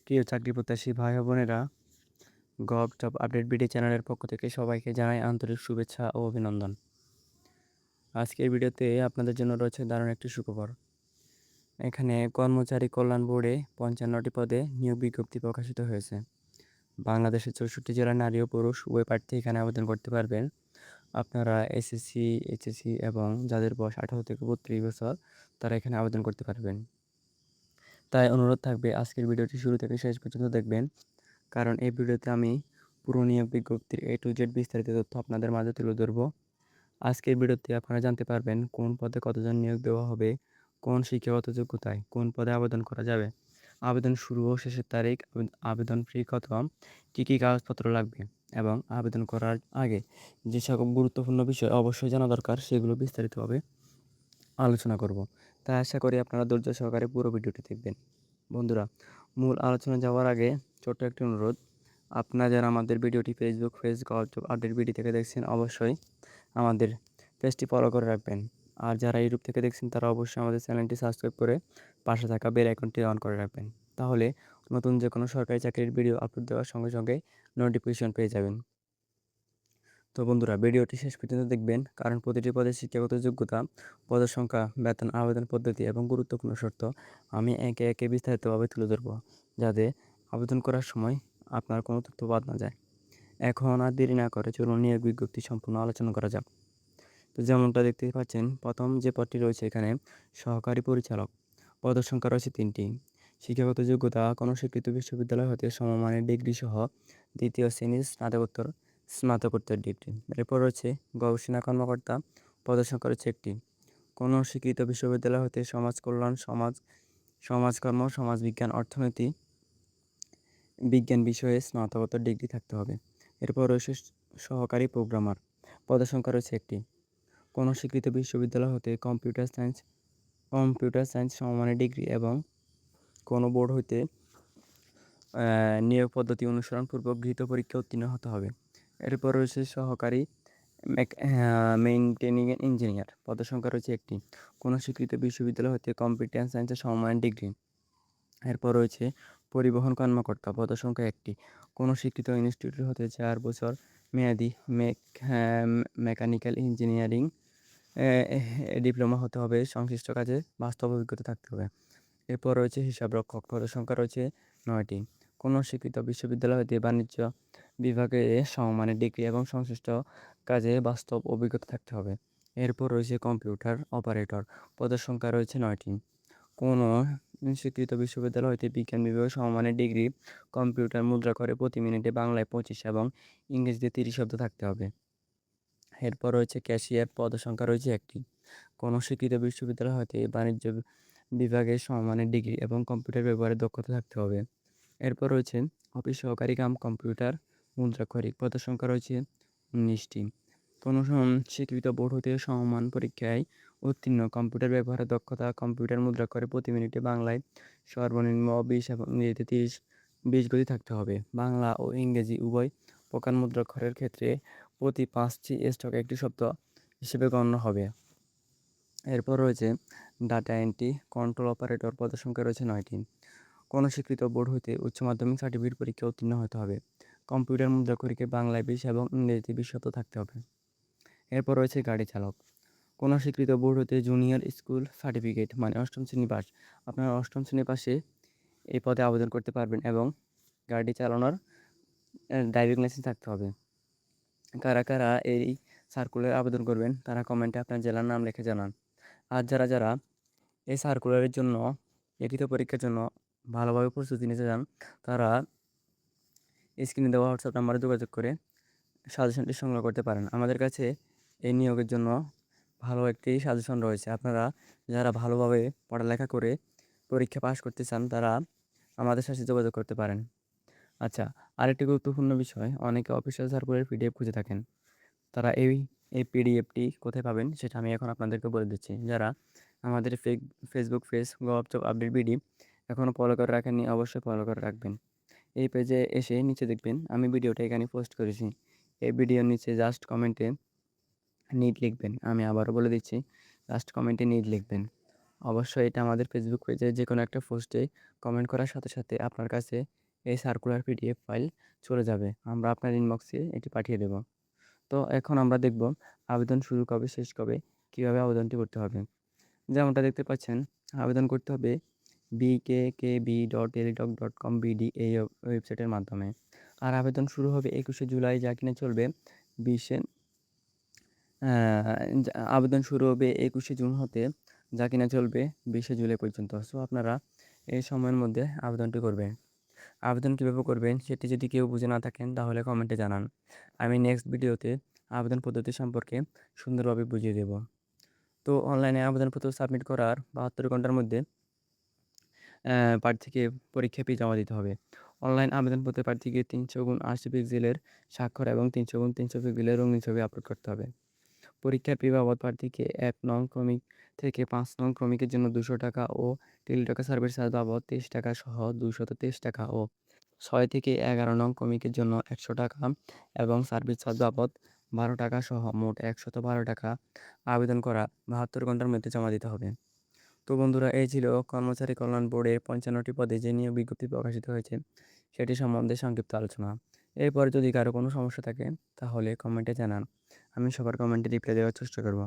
প্রিয় চাকরি প্রত্যাশী ভাই ও বোনেরা, গভ জব আপডেট বিডি চ্যানেলের পক্ষ থেকে সবাইকে জানাই আন্তরিক শুভেচ্ছা ও অভিনন্দন। আজকের ভিডিওতে আপনাদের জন্য রয়েছে দারুণ একটি সুখবর। এখানে কর্মচারী কল্যাণ বোর্ডে ৫৫টি পদে নিয়োগ বিজ্ঞপ্তি প্রকাশিত হয়েছে। বাংলাদেশের ৬৪ জেলার নারী ও পুরুষ উভয় প্রার্থী এখানে আবেদন করতে পারবেন। আপনারা এসএসসি, এইচএসসি এবং যাদের বয়স ১৮ থেকে ৩২ বছর তারা এখানে আবেদন করতে পারবেন। তাই অনুরোধ থাকবে আজকের ভিডিওটি শুরু থেকে শেষ পর্যন্ত দেখবেন, কারণ এই ভিডিওতে আমি পুরো নিয়োগ বিজ্ঞপ্তির A to Z বিস্তারিত তথ্য আপনাদের মাঝে তুলে ধরব। আজকের ভিডিওতে আপনারা জানতে পারবেন কোন পদে কতজন নিয়োগ দেওয়া হবে, কোন শিক্ষাগত যোগ্যতায় কোন পদে আবেদন করা যাবে, আবেদন শুরু ও শেষের তারিখ, আবেদন ফি কত, কী কী কাগজপত্র লাগবে এবং আবেদন করার আগে যে সকল গুরুত্বপূর্ণ বিষয় অবশ্যই জানা দরকার সেগুলো বিস্তারিতভাবে আলোচনা করব। তাই আশা করি আপনারা ধৈর্য সহকারে পুরো ভিডিওটি দেখবেন। বন্ধুরা, মূল আলোচনা যাওয়ার আগে ছোট্ট একটি অনুরোধ, আপনারা যারা আমাদের ভিডিওটি Facebook page gov job update BD থেকে দেখছেন অবশ্যই আমাদের পেজটি ফলো করে রাখবেন। আর যারা ইউটিউব থেকে দেখছেন তারা অবশ্যই আমাদের চ্যানেলটি সাবস্ক্রাইব করে পাশে থাকা বেল আইকনটি অন করে রাখবেন। তাহলে নতুন যে কোনো সরকারি চাকরির ভিডিও আপলোড দেওয়ার সঙ্গে সঙ্গে নোটিফিকেশন পেয়ে যাবেন। তো বন্ধুরা, ভিডিওটি শেষ পর্যন্ত দেখবেন, কারণ প্রতিটি পদের শিক্ষাগত যোগ্যতা, পদের সংখ্যা, বেতন, আবেদন পদ্ধতি এবং গুরুত্বপূর্ণ শর্ত আমি একে একে বিস্তারিতভাবে তুলে ধরব, যাতে আবেদন করার সময় আপনার কোনো তথ্য বাদ না যায়। এখন আর দেরি না করে চলুন নিয়োগ বিজ্ঞপ্তি সম্পূর্ণ আলোচনা করা যাক। তো যেমনটা দেখতে পাচ্ছেন, প্রথম যে পদটি রয়েছে এখানে সহকারী পরিচালক। পদের সংখ্যা রয়েছে ৩টি। শিক্ষাগত যোগ্যতা কোনো স্বীকৃত বিশ্ববিদ্যালয় হতে সমমানের ডিগ্রি সহ দ্বিতীয় শ্রেণীর স্নাতকোত্তর ডিগ্রি। এরপর রয়েছে গবেষণা কর্মকর্তা। পদের সংখ্যা রয়েছে ১টি। কোনো স্বীকৃত বিশ্ববিদ্যালয় হতে সমাজ কল্যাণ, সমাজকর্ম, সমাজবিজ্ঞান, অর্থনীতি, বিজ্ঞান বিষয়ে স্নাতকোত্তর ডিগ্রি থাকতে হবে। এরপর রয়েছে সহকারী প্রোগ্রামার। পদের সংখ্যা রয়েছে ১টি। কোনো স্বীকৃত বিশ্ববিদ্যালয় হতে কম্পিউটার সায়েন্স সমমানের ডিগ্রি এবং কোনো বোর্ড হইতে নিয়োগ পদ্ধতি অনুসরণপূর্বক গৃহীত পরীক্ষা উত্তীর্ণ হতে হবে। এরপর রয়েছে সহকারী মেইনটেনিং ইঞ্জিনিয়ার। পদের সংখ্যা রয়েছে ১টি। কোনো স্বীকৃত বিশ্ববিদ্যালয় হতে কম্পিউটার সায়েন্সের সমমানের ডিগ্রি। এরপর রয়েছে পরিবহন কর্মকর্তা। পদের সংখ্যা ১টি। কোনো স্বীকৃত ইনস্টিটিউট হতে ৪ বছর মেয়াদি মেকানিক্যাল ইঞ্জিনিয়ারিং ডিপ্লোমা হতে হবে। সংশ্লিষ্ট কাজে বাস্তব অভিজ্ঞতা থাকতে হবে। এরপর রয়েছে হিসাবরক্ষক। পদের সংখ্যা রয়েছে ৯টি। কোনো স্বীকৃত বিশ্ববিদ্যালয় হতে বাণিজ্য বিভাগে সমমানের ডিগ্রি এবং সংশ্লিষ্ট কাজে বাস্তব অভিজ্ঞতা থাকতে হবে। এরপর রয়েছে কম্পিউটার অপারেটর। পদের সংখ্যা রয়েছে ৯টি। কোনো স্বীকৃত বিশ্ববিদ্যালয় হতে বিজ্ঞান বিভাগে সমমানের ডিগ্রি, কম্পিউটার মুদ্রা করে প্রতি মিনিটে বাংলায় ২৫ এবং ইংরেজিতে ৩০ শব্দ থাকতে হবে। এরপর রয়েছে ক্যাশিয়ার। পদের সংখ্যা রয়েছে ১টি। কোনো স্বীকৃত বিশ্ববিদ্যালয় হতে বাণিজ্য বিভাগে সমমানের ডিগ্রি এবং কম্পিউটার ব্যবহারে দক্ষতা থাকতে হবে। এরপর রয়েছে অফিস সহকারী কাম কম্পিউটার মুদ্রাক্ষরিক। পদের সংখ্যা রয়েছে ১৯টি। কোনো স্বীকৃত বোর্ড হতে সমমান পরীক্ষায় উত্তীর্ণ, কম্পিউটার ব্যবহারে দক্ষতা, কম্পিউটার মুদ্রাক্ষরে প্রতি মিনিটে বাংলায় সর্বনিম্ন ২০ এবং ইংরেজিতে ২০ গতি থাকতে হবে। বাংলা ও ইংরেজি উভয় প্রকার মুদ্রাক্ষরের ক্ষেত্রে প্রতি ৫টি স্ট্রোক একটি শব্দ হিসেবে গণ্য হবে। এরপর রয়েছে ডাটা এন্ট্রি কন্ট্রোল অপারেটর। পদের সংখ্যা রয়েছে ৯টি। কোনো স্বীকৃত বোর্ড হইতে উচ্চ মাধ্যমিক সার্টিফিকেট পরীক্ষা উত্তীর্ণ হতে হবে। কম্পিউটার মুদ্রাক্ষরিকে বাংলায় ২০ এবং ইংরেজিতে ২০ শব্দ থাকতে হবে। এরপর রয়েছে গাড়ি চালক। কোনো স্বীকৃত বোর্ড হতে জুনিয়র স্কুল সার্টিফিকেট মানে ৮ম শ্রেণী পাস। আপনারা ৮ম শ্রেণী পাশে এই পদে আবেদন করতে পারবেন এবং গাড়ি চালানোর ড্রাইভিং লাইসেন্স থাকতে হবে। কারা কারা এই সার্কুলারে আবেদন করবেন তারা কমেন্টে আপনার জেলার নাম লিখে জানান। আর যারা এই সার্কুলারের জন্য লিখিত পরীক্ষার জন্য ভালোভাবে প্রস্তুতি নিতে চান তারা স্ক্রিনে দেওয়া হোয়াটসঅ্যাপ নাম্বারে যোগাযোগ করে সাজেশনটি সংগ্রহ করতে পারেন। আমাদের কাছে এই নিয়োগের জন্য ভালো একটি সাজেশন রয়েছে। আপনারা যারা ভালোভাবে পড়ালেখা করে পরীক্ষা পাস করতে চান তারা আমাদের সাথে যোগাযোগ করতে পারেন। আচ্ছা, আরেকটি গুরুত্বপূর্ণ বিষয়, অনেকে অফিসিয়াল সার্কুলারের পিডিএফ খুঁজে থাকেন। তারা এই পিডিএফটি কোথায় পাবেন সেটা আমি এখন আপনাদেরকে বলে দিচ্ছি। যারা আমাদের Facebook page gov job update BD এখনও ফলো করে রাখেননি অবশ্যই ফলো করে রাখবেন। এই পেজে এসে নিচে দেখবেন আমি ভিডিওটা এখানে পোস্ট করেছি। এই ভিডিওর নিচে জাস্ট কমেন্টে নিড লিখবেন। আমি আবারও বলে দিচ্ছি, জাস্ট কমেন্টে নিড লিখবেন। অবশ্যই এটা আমাদের ফেসবুক পেজে যেকোনো একটা পোস্টে কমেন্ট করার সাথে সাথে আপনার কাছে এই সার্কুলার পিডিএফ ফাইল চলে যাবে। আমরা আপনার ইনবক্সে এটি পাঠিয়ে দেব। তো এখন আমরা দেখব আবেদন শুরু কবে, শেষ কবে, কীভাবে আবেদনটি করতে হবে। যেমনটা দেখতে পাচ্ছেন, আবেদন করতে হবে bkkb.teletalk.com BD এই ওয়েবসাইটের মাধ্যমে। আর আবেদন শুরু হবে 21শে জুলাই, যা কিনা চলবে 20শে আবেদন শুরু হবে 21শে জুন হতে, যা কিনা চলবে 20শে জুলাই পর্যন্ত। সো আপনারা এই সময়ের মধ্যে আবেদনটি করবেন। আবেদন কীভাবে করবেন সেটি যদি কেউ বুঝে না থাকেন তাহলে কমেন্টে জানান। আমি নেক্সট ভিডিওতে আবেদন পদ্ধতি সম্পর্কে সুন্দরভাবে বুঝিয়ে দেব। তো অনলাইনে আবেদনপত্র সাবমিট করার 72 ঘন্টার মধ্যে প্রার্থীকে পরীক্ষা ফি জমা দিতে হবে। অনলাইন আবেদনপত্রে প্রার্থীকে 300x80 পিক্সেলের স্বাক্ষর এবং 300x300 পিক্সেলের রঙিন ছবি আপলোড করতে হবে। পরীক্ষার ফি বাবদ প্রার্থীকে ১ নং ক্রমিক থেকে ৫ নং ক্রমিকের জন্য ২০০ টাকা ও টেলিটকের সার্ভিস চার্জ বাবদ ২৩ টাকা সহ ২২৩ টাকা ও ৬ থেকে ১১ নং ক্রমিকের জন্য ১০০ টাকা এবং সার্ভিস চার্জ বাবদ ১২ টাকা সহ মোট ১১২ টাকা আবেদন করা ৭২ ঘন্টার মধ্যে জমা দিতে হবে। তো বন্ধুরা, এই ছিল কর্মচারী কল্যাণ বোর্ডের ৫৫টি পদে যে নিয়োগ বিজ্ঞপ্তি প্রকাশিত হয়েছে সেটি সম্বন্ধে সংক্ষিপ্ত আলোচনা। এরপরে যদি কারো কোনো সমস্যা থাকে তাহলে কমেন্টে জানান। আমি সবার কমেন্টে রিপ্লাই দেওয়ার চেষ্টা করব।